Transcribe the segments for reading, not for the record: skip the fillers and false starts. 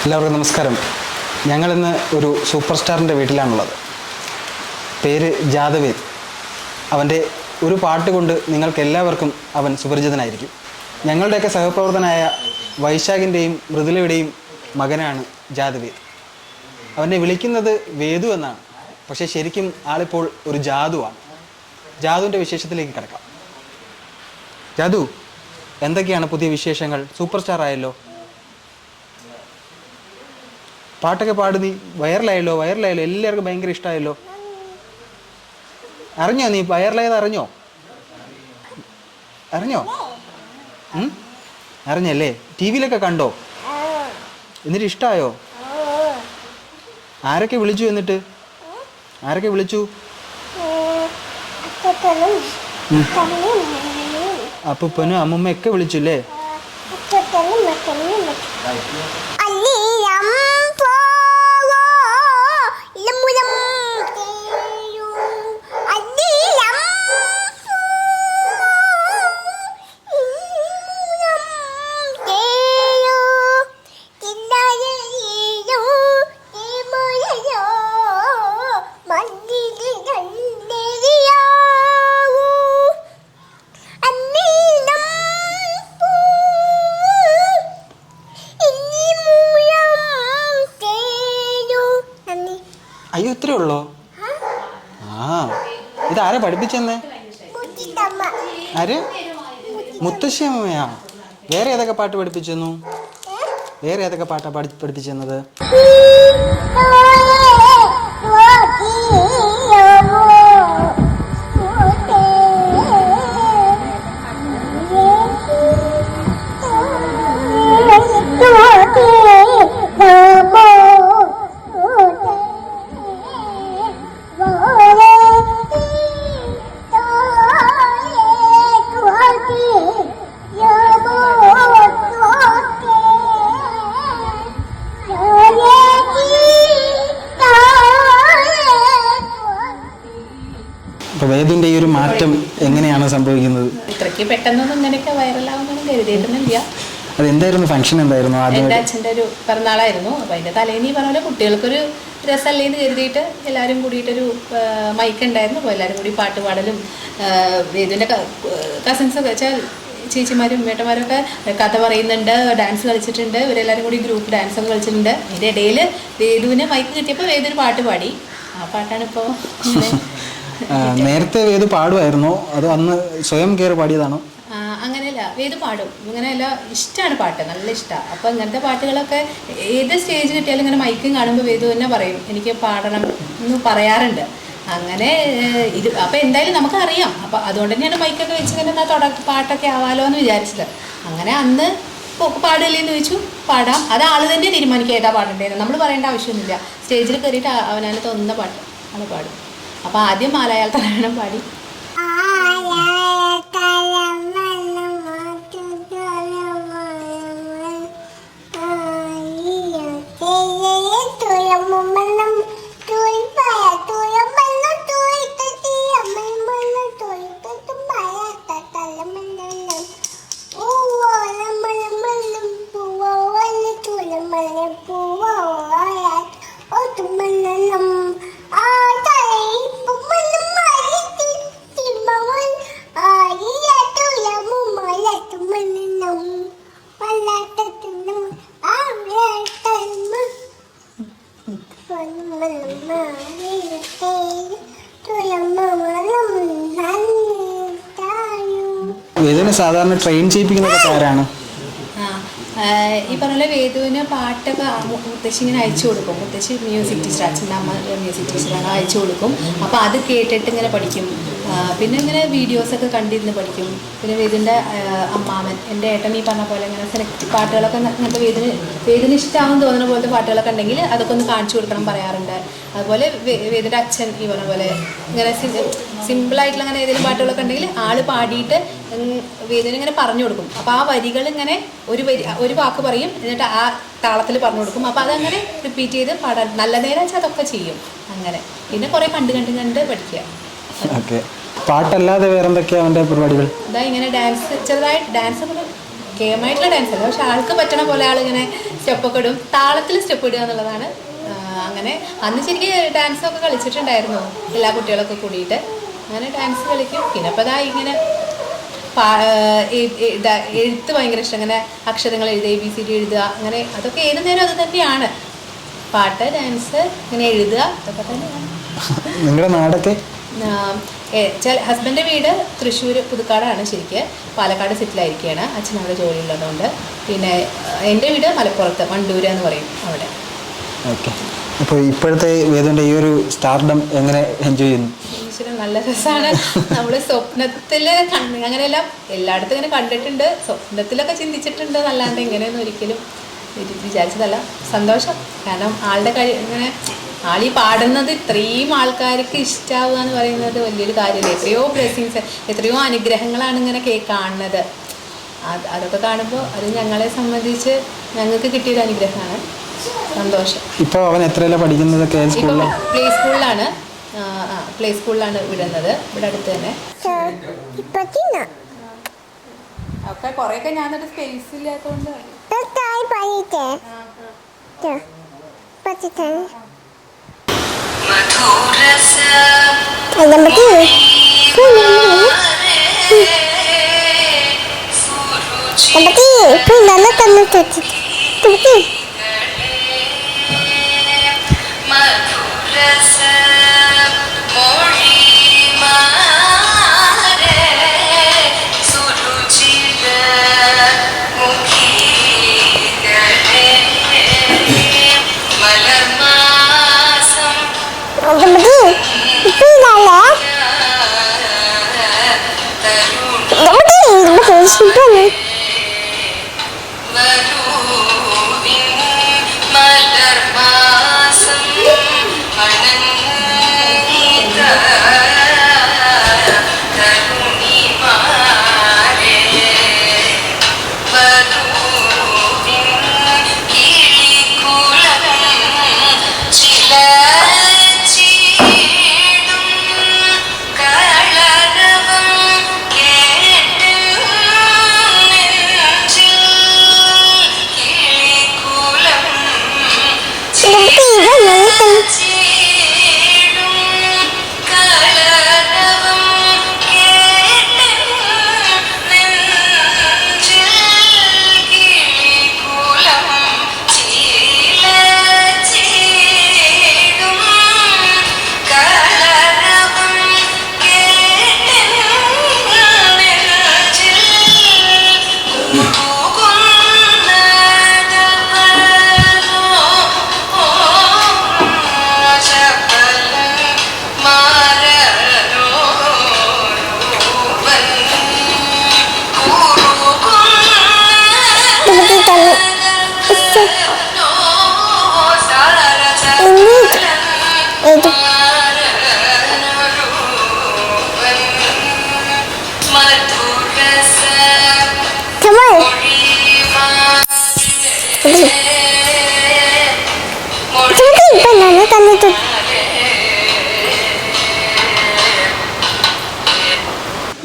എല്ലാവർക്കും നമസ്കാരം. ഞങ്ങളിന്ന് ഒരു സൂപ്പർ സ്റ്റാറിൻ്റെ വീട്ടിലാണുള്ളത്. പേര് ജാദവേദ്. അവൻ്റെ ഒരു പാട്ട് കൊണ്ട് നിങ്ങൾക്ക് എല്ലാവർക്കും അവൻ സുപരിചിതനായിരിക്കും. ഞങ്ങളുടെയൊക്കെ സഹപ്രവർത്തനായ വൈശാഖിൻ്റെയും മൃദുലയുടെയും മകനാണ് ജാദവേദ്. അവനെ വിളിക്കുന്നത് വേദു എന്നാണ്, പക്ഷേ ശരിക്കും ആളിപ്പോൾ ഒരു ജാദുവാണ്. ജാദുവിൻ്റെ വിശേഷത്തിലേക്ക് കിടക്കാം. ജാദു, എന്തൊക്കെയാണ് പുതിയ വിശേഷങ്ങൾ? സൂപ്പർ സ്റ്റാർ ആയല്ലോ, പാട്ടൊക്കെ പാടി നീ വൈറലായല്ലോ. എല്ലാവർക്കും ഭയങ്കര ഇഷ്ടമായല്ലോ. അറിഞ്ഞോ നീ വൈറലായത്? അറിഞ്ഞോ? അറിഞ്ഞല്ലേ? ടി വിയിലൊക്കെ കണ്ടോ? എന്നിട്ട് ഇഷ്ടമായോ? ആരൊക്കെ വിളിച്ചു? എന്നിട്ട് ആരൊക്കെ വിളിച്ചു? അപ്പൂപ്പനും അമ്മൂമ്മയൊക്കെ വിളിച്ചുല്ലേ? അയ്യോ, ഇത്രേ ഉള്ളോ? ഇതാരാ പഠിപ്പിച്ചെന്നേ? ആര്? മുത്തശ്ശി അമ്മയാ? വേറെ ഏതൊക്കെ പാട്ട് പഠിപ്പിച്ചെന്നു? വേറെ ഏതൊക്കെ പാട്ടാ പഠിപ്പിച്ചെന്നത്? വേദിന്റെ ഈ ഒരു മാറ്റം എങ്ങനെയാണ് സംഭവിക്കുന്നത്? ഇത്രയ്ക്ക് പെട്ടെന്നൊന്നും ഇങ്ങനെയൊക്കെ വൈറലാവുമെന്ന് കരുതിയിട്ടൊന്നുമില്ല. അതെന്തായിരുന്നു? ഫംഗ്ഷൻ എന്തായിരുന്നു? എൻ്റെ അച്ഛൻ്റെ ഒരു പിറന്നാളായിരുന്നു. അപ്പം അതിൻ്റെ തലേന്ന് ഈ പറഞ്ഞ പോലെ കുട്ടികൾക്കൊരു രസമല്ലേന്ന് കരുതിയിട്ട് എല്ലാവരും കൂടിയിട്ടൊരു മൈക്ക് ഉണ്ടായിരുന്നു. അപ്പോൾ എല്ലാവരും കൂടി പാട്ട് പാടലും വേദിൻ്റെ കസിൻസൊക്കെ വെച്ചാൽ ചേച്ചിമാരും ഏട്ടന്മാരും ഒക്കെ കഥ പറയുന്നുണ്ട്, ഡാൻസ് കളിച്ചിട്ടുണ്ട്. ഇവരെല്ലാവരും കൂടി ഗ്രൂപ്പ് ഡാൻസൊക്കെ കളിച്ചിട്ടുണ്ട്. അതിൻ്റെ ഇടയിൽ വേദുവിന് മൈക്ക് കിട്ടിയപ്പോൾ വേദു ഒരു പാട്ട് പാടി. ആ പാട്ടാണ് ഇപ്പോൾ നേരത്തെ വേദു പാടുമായിരുന്നോ അതോ അന്ന് സ്വയം കയറി പാടിയതാണോ? അങ്ങനെയല്ല, വേദു പാടും. ഇങ്ങനെയല്ല, ഇഷ്ടമാണ് പാട്ട്, നല്ല ഇഷ്ടമാണ്. അപ്പോൾ ഇങ്ങനത്തെ പാട്ടുകളൊക്കെ ഏത് സ്റ്റേജ് കിട്ടിയാലും ഇങ്ങനെ മൈക്കും കാണുമ്പോൾ വേദു തന്നെ പറയും എനിക്ക് പാടണം എന്ന് പറയാറുണ്ട്. അങ്ങനെ ഇത് അപ്പോൾ എന്തായാലും നമുക്കറിയാം. അപ്പോൾ അതുകൊണ്ട് തന്നെയാണ് മൈക്കൊക്കെ വെച്ച് ഇങ്ങനെ പാട്ടൊക്കെ ആവാലോ എന്ന് വിചാരിച്ചത്. അങ്ങനെ അന്ന് പാടില്ലേന്ന് ചോദിച്ചു, പാടാം. അത് ആൾ തന്നെ തീരുമാനിക്കുക ഏതാ പാടേണ്ടതെന്ന്. നമ്മൾ പറയേണ്ട ആവശ്യമൊന്നുമില്ല. സ്റ്റേജിൽ കയറിയിട്ട് അവനവന് തോന്നുന്ന പാട്ട് ആൾ പാടും. അപ്പോൾ ആദ്യം മാലയാള തലവേണം പാടി. വേദുവിനെ സാധാരണ ട്രെയിൻ ചെയ്യിപ്പിക്കുന്നതൊക്കെ ആരാണ്? ഈ പറഞ്ഞ വേദുവിന് പാട്ടൊക്കെ മുത്തശ്ശി ഇങ്ങനെ അയച്ചു കൊടുക്കും. മുത്തശ്ശി മ്യൂസിക് ടീച്ചർ, അച്ഛൻ്റെ അമ്മ മ്യൂസിക് ടീച്ചറാണ്, അയച്ചു കൊടുക്കും. അപ്പോൾ അത് കേട്ടിട്ട് ഇങ്ങനെ പഠിക്കും. പിന്നെ ഇങ്ങനെ വീഡിയോസൊക്കെ കണ്ടിരുന്ന് പഠിക്കും. പിന്നെ വേദിൻ്റെ അമ്മാവൻ, എൻ്റെ ഏട്ടൻ ഈ പറഞ്ഞ പോലെ ഇങ്ങനെ സെലക്ട് പാട്ടുകളൊക്കെ ഇങ്ങനത്തെ വേദിന് ഇഷ്ടമാണെന്ന് തോന്നുന്ന പോലത്തെ പാട്ടുകളൊക്കെ ഉണ്ടെങ്കിൽ അതൊക്കെ ഒന്ന് കാണിച്ചു കൊടുക്കണം പറയാറുണ്ട്. അതുപോലെ വേദിൻ്റെ അച്ഛൻ ഈ പറഞ്ഞ പോലെ ഇങ്ങനെ സിമ്പിളായിട്ടുള്ള അങ്ങനെ ഏതെങ്കിലും പാട്ടുകളൊക്കെ ഉണ്ടെങ്കിൽ ആൾ പാടിയിട്ട് വേദിന് ഇങ്ങനെ പറഞ്ഞു കൊടുക്കും. അപ്പോൾ ആ വരികൾ ഇങ്ങനെ ഒരു വാക്ക് പറയും, എന്നിട്ട് ആ താളത്തിൽ പറഞ്ഞു കൊടുക്കും. അപ്പോൾ അതങ്ങനെ റിപ്പീറ്റ് ചെയ്ത് പാടാൻ നല്ല നേരം വെച്ചാൽ അതൊക്കെ ചെയ്യും. അങ്ങനെ പിന്നെ കുറേ കണ്ട് പഠിക്കുക. ഓക്കെ. പാട്ടല്ലാതെ വേറെന്തൊക്കെയാണ് അവൻ്റെ പരിപാടികൾ? ഇതാ ഇങ്ങനെ ഡാൻസ്, ചെറുതായിട്ട് ഡാൻസ് കേമായിട്ടുള്ള ഡാൻസ് അല്ല, പക്ഷെ ആൾക്ക് പറ്റണ പോലെ ആളിങ്ങനെ സ്റ്റെപ്പൊക്കെ ഇടും, താളത്തിൽ സ്റ്റെപ്പ് ഇടുക എന്നുള്ളതാണ്. അങ്ങനെ അന്ന് ശരിക്കും ഡാൻസൊക്കെ കളിച്ചിട്ടുണ്ടായിരുന്നു എല്ലാ കുട്ടികളൊക്കെ കൂടിയിട്ട്. അങ്ങനെ ഡാൻസ് കളിക്കും. പിന്നെ അപ്പോൾ അതാ ഇങ്ങനെ എഴുത്ത് ഭയങ്കര ഇഷ്ടം, അങ്ങനെ അക്ഷരങ്ങൾ എഴുതുക, ABCD എഴുതുക, അങ്ങനെ അതൊക്കെ ഏത് നേരം അത് തന്നെയാണ്. പാട്ട്, ഡാൻസ്, ഇങ്ങനെ എഴുതുക, അതൊക്കെ തന്നെയാണ്. നിങ്ങളുടെ നാടൊക്കെ? ഹസ്ബൻഡിൻ്റെ വീട് തൃശ്ശൂർ പുതുക്കാടാണ്, ശരിക്ക് പാലക്കാട് സെറ്റിലായിരിക്കുകയാണ്, അച്ഛനവിടെ ജോലിയുള്ളതുകൊണ്ട്. പിന്നെ എൻ്റെ വീട് മലപ്പുറത്ത് വണ്ടൂര് എന്ന് പറയും, അവിടെ. ഓക്കെ. അപ്പോൾ ഇപ്പോഴത്തെ വേദുവിൻ്റെ ഈ ഒരു സ്റ്റാർഡം എങ്ങനെ എൻജോയ് ചെയ്യുന്നു? ഈശ്വരൻ, നല്ല രസമാണ്. നമ്മൾ സ്വപ്നത്തിൽ അങ്ങനെയെല്ലാം എല്ലായിടത്തും ഇങ്ങനെ കണ്ടിട്ടുണ്ട്, സ്വപ്നത്തിലൊക്കെ ചിന്തിച്ചിട്ടുണ്ട് എന്നല്ലാണ്ട് ഇങ്ങനെയൊന്നും ഒരിക്കലും വിചാരിച്ചതല്ല. സന്തോഷം. കാരണം ആളുടെ ഇങ്ങനെ ആളീ പാടുന്നത് ഇത്രയും ആൾക്കാർക്ക് ഇഷ്ടമാവുക എന്ന് പറയുന്നത് വലിയൊരു കാര്യമല്ലേ. എത്രയോ ബ്ലെസ്സിങ്സ്, എത്രയോ അനുഗ്രഹങ്ങളാണ് ഇങ്ങനെ കാണുന്നത്. അതൊക്കെ കാണുമ്പോൾ അത് ഞങ്ങളെ സംബന്ധിച്ച് ഞങ്ങൾക്ക് കിട്ടിയൊരു അനുഗ്രഹമാണ്. സന്തോഷം. ഇപ്പോൾ അവൻ എത്രയല്ല പഠിക്കുന്നത്? പ്ലേ സ്കൂളിലാണ് വിടുന്നത്, ഇവിടെ അടുത്ത് തന്നെ. ഒക്കെ കുറേയൊക്കെ ഞാൻ സ്പേസ് ഇല്ലാത്തതുകൊണ്ട്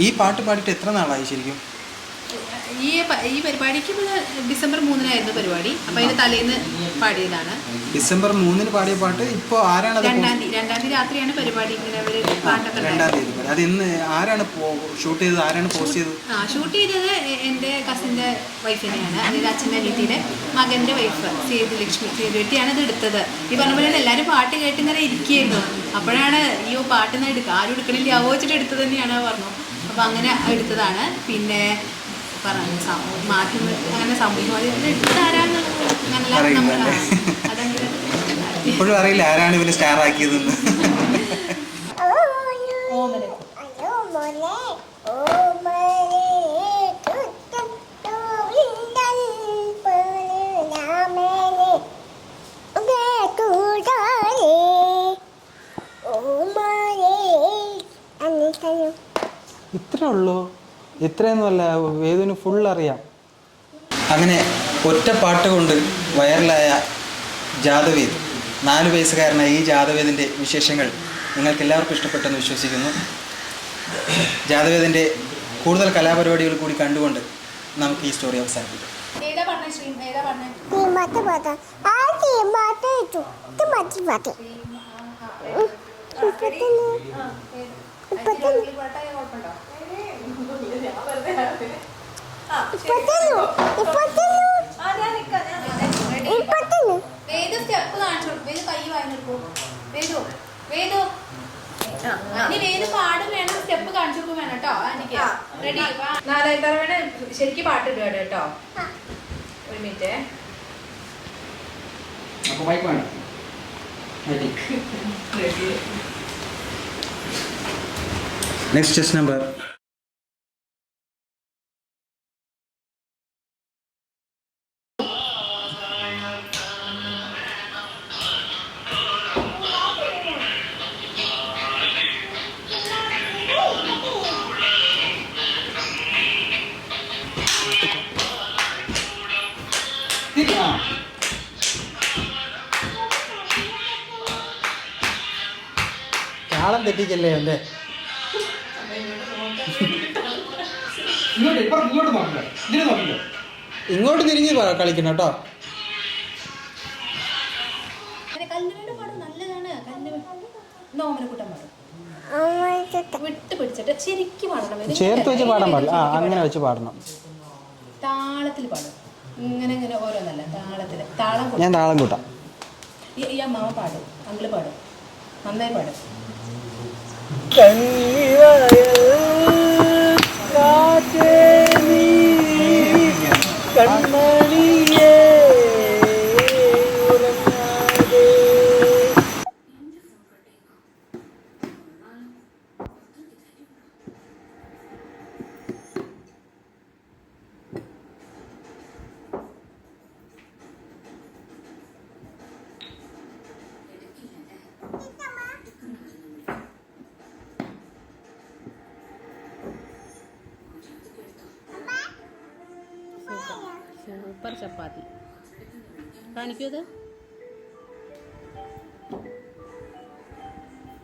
ഈ പാട്ട് പാടിയിട്ട് എത്ര നാളായി ശരിക്കും? ഈ പരിപാടിക്ക് ഡിസംബർ 3-നായിരുന്നു പരിപാടി. അപ്പം അതിന് തലേന്ന് പാടിയതാണ്. ഡിസംബർ 3-ന് പാടിയ പാട്ട് ഇപ്പോൾ ആരാണ്? 2-ാം തീയതി രാത്രിയാണ് പരിപാടി. ഇങ്ങനെ അവർ പാട്ടൊക്കെ 2-ാം തീയതി. അത് ഇന്ന് ആരാണ് ഷൂട്ട് ചെയ്തത്? ആരാണ് പോസ്റ്റ് ചെയ്തത്? ഷൂട്ട് ചെയ്തത് എൻ്റെ കസിൻ്റെ വൈഫിനെയാണ്, അതായത് അച്ഛൻ്റെ അനിയത്തിയുടെ മകൻ്റെ വൈഫ് സേതുലക്ഷ്മിയാണ് ഇത് എടുത്തത്. ഈ പറഞ്ഞ പോലെ എല്ലാവരും പാട്ട് കേട്ട് ഇങ്ങനെ ഇരിക്കുകയായിരുന്നു. അപ്പോഴാണ് ഈ പാട്ടിന്ന് ആരും എടുക്കണില്ല, ആവോച്ചിട്ട് എടുത്തത് തന്നെയാണ് പറഞ്ഞു. അപ്പോൾ അങ്ങനെ എടുത്തതാണ്. പിന്നെ മാധ്യമ അങ്ങനെ സമൂഹമാധ്യമത്തിൽ എടുത്തതാരാണ് അതങ്ങനെ ഇപ്പോഴും അറിയില്ല ആരാണ് ഇവന് സ്റ്റാർ ആക്കിയതെന്ന്. ഇത്രേ ഉള്ളൂ? ഇത്രയൊന്നുമല്ല, വേദുവിന് ഫുൾ അറിയാം. അങ്ങനെ ഒറ്റ പാട്ട് കൊണ്ട് വൈറലായ ജാതവേദ്, 4 വയസ്സുകാരനായ ഈ ജാതവേദിൻ്റെ വിശേഷങ്ങൾ നിങ്ങൾക്ക് എല്ലാവർക്കും ഇഷ്ടപ്പെട്ടെന്ന് വിശ്വസിക്കുന്നു. ജാതവേദിൻ്റെ കൂടുതൽ കലാപരിപാടികൾ കൂടി കണ്ടുകൊണ്ട് നമുക്ക് ഈ സ്റ്റോറി അവസാനിപ്പിക്കാം. ഏതാ പറഞ്ഞ ശ്രീം? ഏതാ പറഞ്ഞ? വേദു സ്റ്റെപ്പ് കാണിച്ചു. വേദു കൈ വാങ്ങിക്കോ. വേദു വേദു ഇനി വേദു പാടും വേണം, സ്റ്റെപ്പ് കാണിച്ചു വേണം കേട്ടോ. എനിക്ക് റെഡി. 4 തവണ ശരിക്കും പാട്ട് ഇടുക കേട്ടോ. ഒരു മിനിറ്റ്. നെക്സ്റ്റ് ചെസ് നമ്പർ താളം തെറ്റിക്കല്ലേ അല്ലേ? ഇങ്ങോട്ട് തിരിഞ്ഞ് കളിക്കണം കേട്ടോ. കല്ലുവേണ്ട പാടും നല്ലതാണ്. ഓമനക്കുട്ടൻ പാടും. വിട്ട് പിടിച്ചിട്ട് ശരിക്കും പാടണം. ചേർത്ത് വെച്ച് പാടാൻ പാടില്ല. അങ്ങനെ വെച്ച് പാടണം. താളത്തിൽ പാടും. ഇങ്ങനെ ഓരോന്നല്ല, താളത്തില്. താളം ഞാൻ താളം കൂട്ടാം. ഈ അമ്മാവ പാടും, അങ്കിള് പാടും, നന്നായി പാടും. സൂപ്പർ ചപ്പാത്തി കാണിക്കൂ. അത്